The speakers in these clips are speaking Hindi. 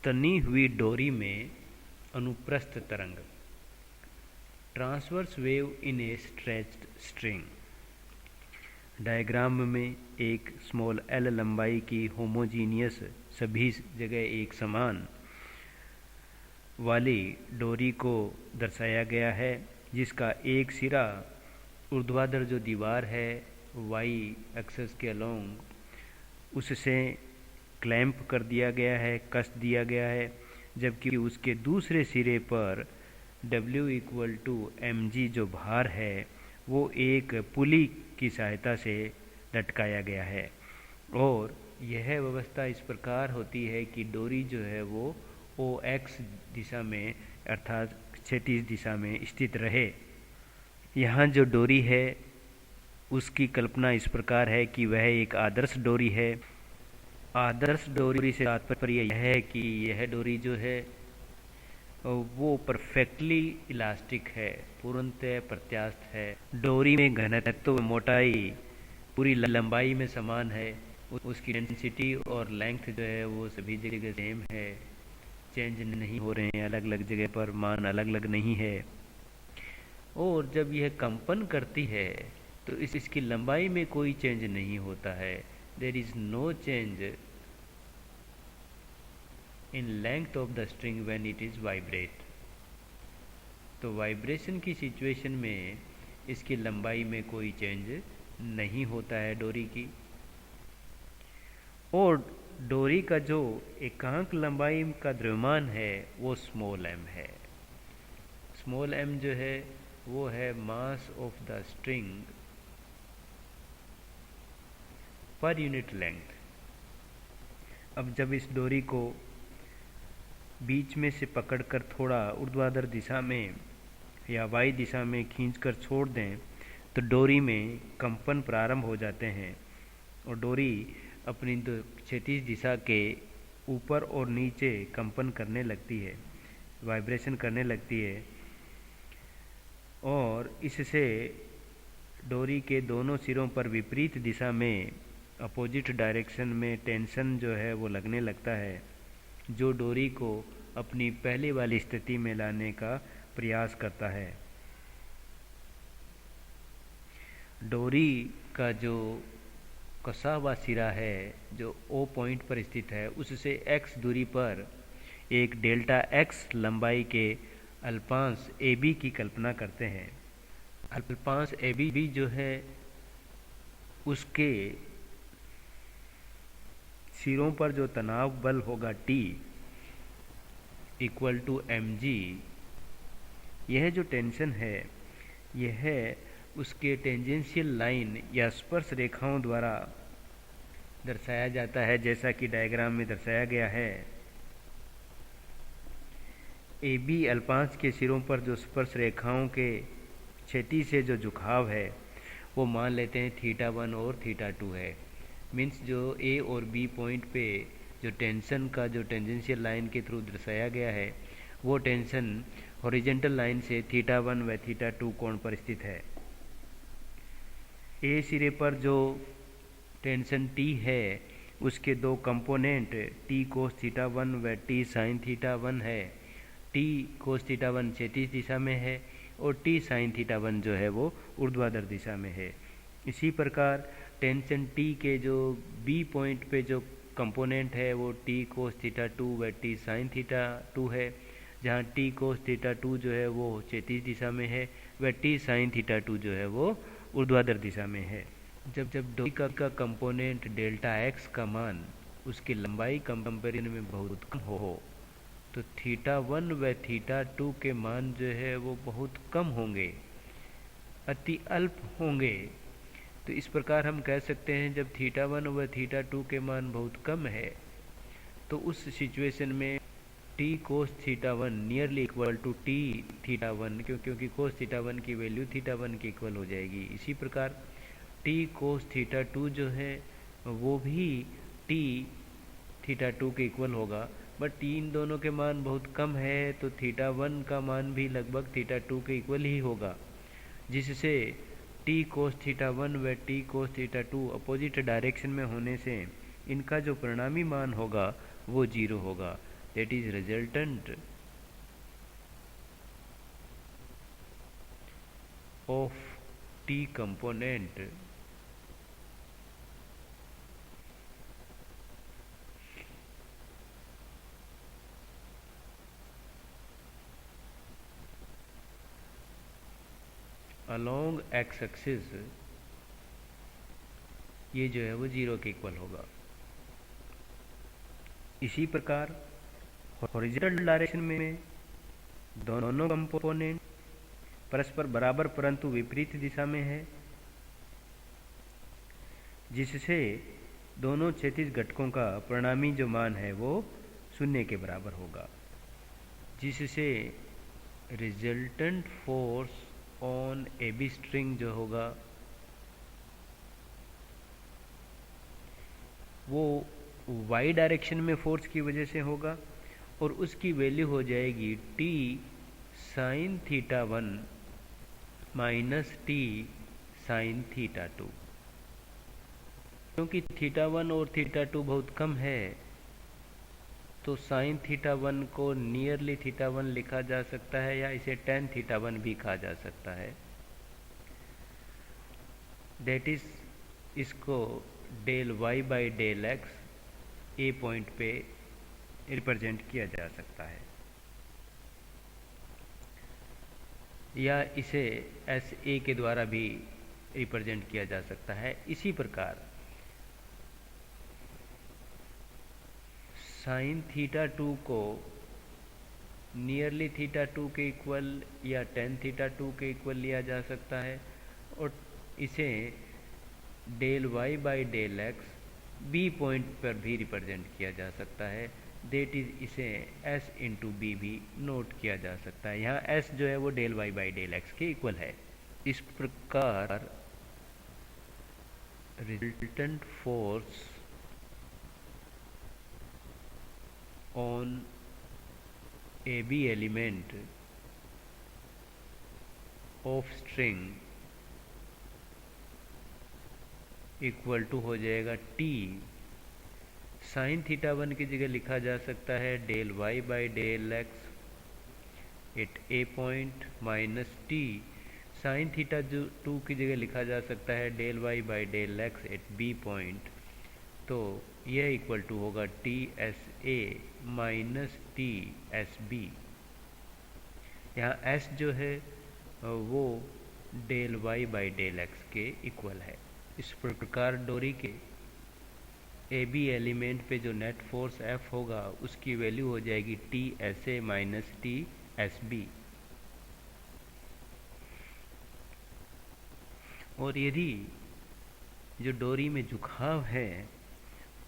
तनी हुई डोरी में अनुप्रस्थ तरंग, transverse wave in A stretched string. Diagram में एक स्मॉल एल लंबाई की होमोजीनियस, सभी जगह एक समान वाली डोरी को दर्शाया गया है, जिसका एक सिरा ऊर्ध्वाधर जो दीवार है वाई एक्सिस के अलोंग उससे क्लैंप कर दिया गया है, कस दिया गया है, जबकि उसके दूसरे सिरे पर W = mg जो भार है वो एक पुली की सहायता से लटकाया गया है। और यह व्यवस्था इस प्रकार होती है कि डोरी जो है वो OX दिशा में अर्थात क्षैतिज दिशा में स्थित रहे। यहाँ जो डोरी है उसकी कल्पना इस प्रकार है कि वह एक आदर्श डोरी है। आदर्श डोरी से तात्पर्य यह है कि यह डोरी जो है वो परफेक्टली इलास्टिक है, पूर्णतः प्रत्यास्थ है। डोरी में घनत्व, मोटाई पूरी लंबाई में समान है। उसकी डेंसिटी और लेंथ जो है वो सभी जगह सेम है, चेंज नहीं हो रहे हैं, अलग अलग जगह पर मान अलग अलग नहीं है। और जब यह कंपन करती है तो इसकी लंबाई में कोई चेंज नहीं होता है। There is no change in length of the string when it is vibrate. तो वाइब्रेशन की सिचुएशन में इसकी लंबाई में कोई चेंज नहीं होता है डोरी की। और डोरी का जो एकांक लंबाई का द्रव्यमान है वो स्मॉल m है। स्मॉल m जो है वो है mass of the string per unit length. अब जब इस डोरी को बीच में से पकड़कर थोड़ा ऊर्ध्वाधर दिशा में या वाई दिशा में खींचकर छोड़ दें तो डोरी में कंपन प्रारंभ हो जाते हैं और डोरी अपनी क्षैतिज दिशा के ऊपर और नीचे कंपन करने लगती है, वाइब्रेशन करने लगती है। और इससे डोरी के दोनों सिरों पर विपरीत दिशा में अपोजिट डायरेक्शन में टेंशन जो है वो लगने लगता है, जो डोरी को अपनी पहले वाली स्थिति में लाने का प्रयास करता है। डोरी का जो कसा हुआ सिरा है जो O पॉइंट पर स्थित है उससे X दूरी पर एक डेल्टा X लंबाई के अल्पांश AB की कल्पना करते हैं। अल्पांश AB जो है उसके सिरों पर जो तनाव बल होगा T = mg, यह जो टेंशन है यह उसके टेंजेंशियल लाइन या स्पर्श रेखाओं द्वारा दर्शाया जाता है, जैसा कि डायग्राम में दर्शाया गया है। AB अल्पांश के सिरों पर जो स्पर्श रेखाओं के क्षैतिज से जो झुकाव है वो मान लेते हैं θ1 और θ2 है। मीन्स जो A और B पॉइंट पे जो टेंशन का जो टेंजेंशियल लाइन के थ्रू दर्शाया गया है वो टेंशन हॉरिजॉन्टल लाइन से θ1 व θ2 कोण पर स्थित है। A सिरे पर जो टेंशन T है उसके दो कंपोनेंट T cos θ1 व T sin θ1 है। T cos θ1 क्षैतिज दिशा में है और T sin θ1 जो है वो ऊर्ध्वाधर दिशा में है। इसी प्रकार टेंशन T के जो B पॉइंट पे जो कंपोनेंट है वो T cos θ2 व T sin θ2 है, जहाँ T cos θ2 जो है वो क्षैतिज दिशा में है व T sin θ2 जो है वो ऊर्ध्वाधर दिशा में है। जब डोरी का कंपोनेंट डेल्टा X का मान उसकी लंबाई कंपेरिजन में बहुत कम हो तो θ1 व θ2 के मान जो है वो बहुत कम होंगे, अति अल्प होंगे। तो इस प्रकार हम कह सकते हैं जब θ1 व θ2 के मान बहुत कम है तो उस सिचुएशन में T cos θ1 nearly equal to T θ1, क्योंकि cos θ1 की वैल्यू θ1 के इक्वल हो जाएगी। इसी प्रकार T cos θ2 जो है वो भी T θ2 के इक्वल होगा, बट इन दोनों के मान बहुत कम है तो θ1 का मान भी लगभग θ2 के इक्वल ही होगा, जिससे T cos θ1 व T cos θ2 अपोजिट डायरेक्शन में होने से इनका जो परिणामी मान होगा वो 0 होगा। that is resultant of T component along x axis, ये जो है वो 0 के इक्वल होगा। इसी प्रकार हॉरिजॉन्टल डायरेक्शन में दोनों कंपोनेंट परस्पर बराबर परंतु विपरीत दिशा में है, जिससे दोनों क्षैतिज घटकों का परिणामी जो मान है वो 0 के बराबर होगा, जिससे resultant force on AB string जो होगा वो y डायरेक्शन में फोर्स की वजह से होगा और उसकी वैल्यू हो जाएगी T sine theta 1 minus T sine theta 2। क्योंकि थीटा 1 और थीटा 2 बहुत कम है तो साइन थीटा 1 को नियरली थीटा 1 लिखा जा सकता है या इसे टेन थीटा 1 भी कहा जा सकता है। दैट इज इसको del y by del x A point पे रिप्रेजेंट किया जा सकता है या इसे एस ए के द्वारा भी रिप्रेजेंट किया जा सकता है। इसी प्रकार साइन थीटा 2 को नियरली थीटा 2 के इक्वल या टेन थीटा 2 के इक्वल लिया जा सकता है और इसे del y by del x B point पर भी रिप्रेजेंट किया जा सकता है। देट इज इसे s इंटू बी भी नोट किया जा सकता है। यहाँ s जो है वो del y by del x के इक्वल है। इस प्रकार resultant force on AB element of string equal to हो जाएगा T साइन थीटा 1 की जगह लिखा जा सकता है del y by del x at A point minus T sine theta 2 की जगह लिखा जा सकता है del y by del x at B point. तो यह इक्वल टू होगा T S A minus T S B. यहाँ एस जो है वो del Y by del X के इक्वल है। इस प्रकार डोरी के ए बी एलिमेंट पे जो नेट फोर्स एफ होगा उसकी वैल्यू हो जाएगी T S A minus T S B. और यदि जो डोरी में झुकाव है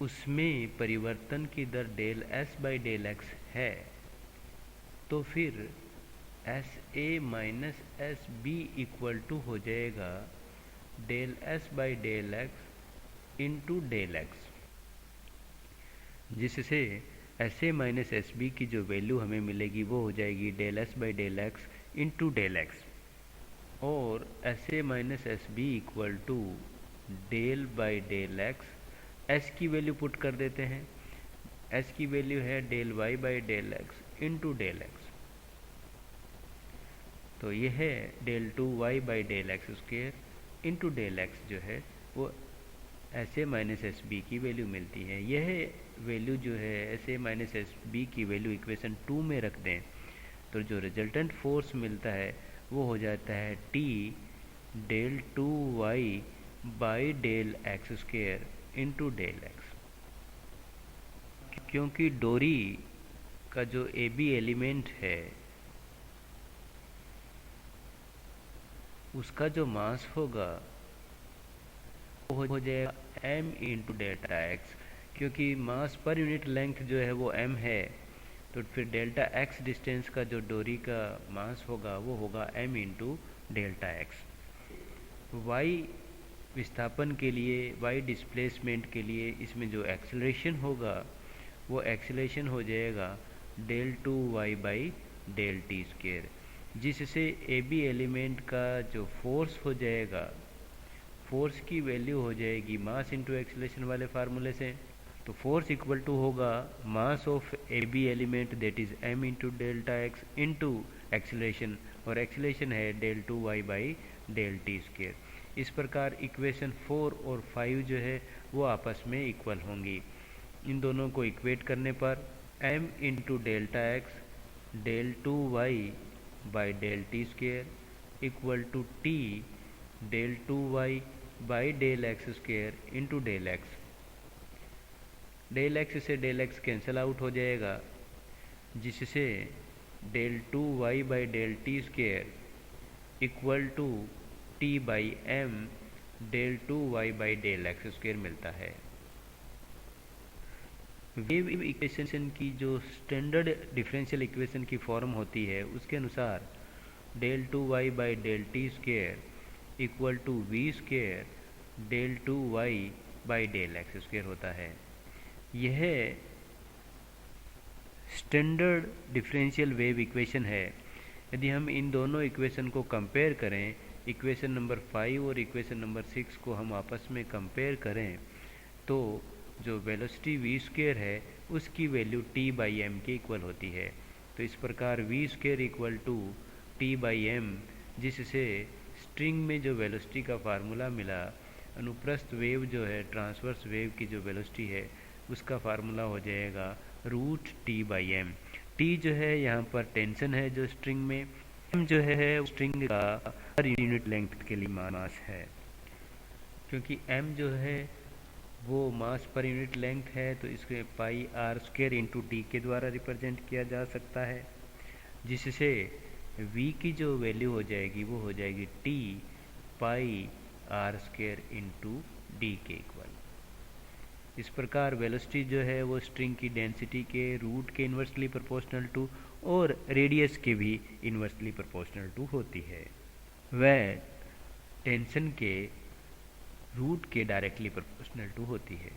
उसमें परिवर्तन की दर del S by del X है तो फिर S A minus S B equal to हो जाएगा del S by del X into del X, जिससे S A minus S B की जो वैल्यू हमें मिलेगी वो हो जाएगी del S by del X into del X. और S A minus S B equal to del by del X, S की वैल्यू पुट कर देते हैं। एस की वैल्यू है del Y by del X into del X, तो यह है del two Y by del X square into del X जो है वो S A minus S B की वैल्यू मिलती है। यह वैल्यू जो है S A minus S B की वैल्यू इक्वेशन 2 में रख दें तो जो रिजल्टेंट फोर्स मिलता है वो हो जाता है T del two Y by del X square into del X. क्योंकि डोरी का जो ए बी एलिमेंट है उसका जो मास होगा वो हो जाएगा m इंटू डेल्टा एक्स। क्योंकि मास पर यूनिट लेंथ जो है वो m है तो फिर डेल्टा एक्स डिस्टेंस का जो डोरी का मास होगा वो होगा m into delta x. y विस्थापन के लिए, y डिस्प्लेसमेंट के लिए इसमें जो एक्सेलरेशन होगा वो एक्सेलरेशन हो जाएगा del two Y by del T square, जिससे ए बी एलिमेंट का जो फोर्स हो जाएगा, फोर्स की वैल्यू हो जाएगी मास इंटू एक्सेलरेशन वाले फार्मूले से तो फोर्स इक्वल टू होगा mass of A B element that is m into delta X into acceleration, और एक्सीलरेशन है del 2y by del t square. इस प्रकार इक्वेशन 4 और 5 जो है वो आपस में इक्वल होंगी। इन दोनों को इक्वेट करने पर m into delta X del 2y by del t square equal to t del 2y by del x square into del x। Del X से डेल एक्स कैंसिल आउट हो जाएगा, जिससे del 2y by del t square equal to t by m del 2y by del x square मिलता है। वेव इक्वेशन की जो स्टैंडर्ड डिफरेंशियल इक्वेशन की फॉर्म होती है उसके अनुसार del 2y by del t square equal to v square del 2y by del x square होता है। यह स्टैंडर्ड डिफरेंशियल वेव इक्वेशन है। यदि हम इन दोनों इक्वेशन को कंपेयर करें, इक्वेशन नंबर 5 और इक्वेशन नंबर 6 को हम आपस में कंपेयर करें, तो जो वेलोसिटी v स्क्वेयर है उसकी वैल्यू t बाई एम के इक्वल होती है। तो इस प्रकार v square equal to t by M, जिससे स्ट्रिंग में जो वेलोसिटी का फार्मूला मिला, अनुप्रस्थ वेव जो है ट्रांसवर्स वेव की जो वेलोसिटी है उसका फार्मूला हो जाएगा root T by M. T जो है यहाँ पर टेंशन है जो स्ट्रिंग में, एम जो है स्ट्रिंग का पर यूनिट लेंथ के लिए मास है। क्योंकि एम जो है वो मास पर यूनिट लेंथ है, तो इसके पाई आर स्क्वेयर इंटू टी के द्वारा रिप्रेजेंट किया जा सकता है, जिससे v की जो वैल्यू हो जाएगी वो हो जाएगी T pi R square into D के इक्वल। इस प्रकार वेलोसिटी जो है वो स्ट्रिंग की डेंसिटी के रूट के इन्वर्सली प्रोपोर्शनल टू और रेडियस के भी इन्वर्सली प्रोपोर्शनल टू होती है। वह टेंशन के रूट के डायरेक्टली प्रोपोर्शनल टू होती है।